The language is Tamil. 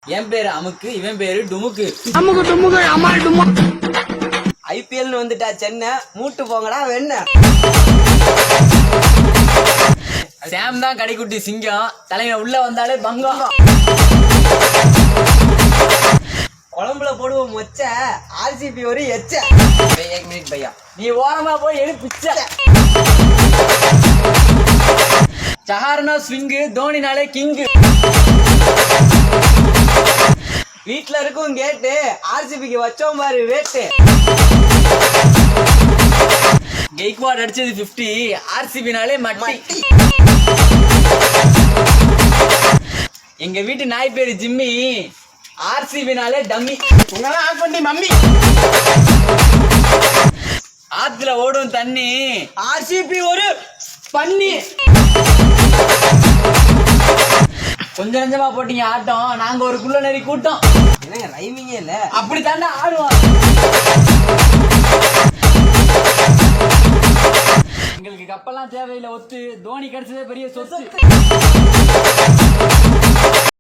என் பேரு அமுக்கு, இவன் பேரு டுமுக்கு. அமுக்கு டுமுக்கு அம்மாள் டுமு. ஐபிஎல்னு வந்துட்டா சென்னை, மூட்டு போங்கடா வெண்ண. சாம் தான் கடைக்குட்டி சிங்கம், தலைவன் உள்ள வந்தாலே பங்கம். குழம்புல போடுவோம் மொச்ச, ஆர்சிபி ஒரு எச்ச. एक मिनट भैया, நீ ஓரமா போய் எடு பிச்சை. சஹார்னா ஸ்விங்கு, தோனினாலே கிங்கு. வீட்டுல இருக்கும் கேட்டு, ஆர்சிபிக்கு வச்சோம் பாரு வேட்டு. கெய்க்வாட் அடிச்சது 50, ஆர்சிபினாலே மட்டி. எங்க வீட்டு நாய் பேரு ஜிம்மி, ஆர்சிபினாலே டம்மி. உங்களாம் ஆஃப் பண்ணி மம்மி. ஆத்துல ஓடும் தண்ணி, ஆர்சிபி ஒரு பண்ணி. கொஞ்சம் நஞ்சமா போட்டீங்க ஆட்டம், நாங்க ஒரு குள்ள நெறி கூட்டம். என்னங்க ரைமிங்கே இல்ல. அப்படி தாண்டா ஆடுவோம். எங்களுக்கு கப்பெல்லாம் தேவையில்லை ஒத்து, தோனி கிடைச்சதே பெரிய சொத்து.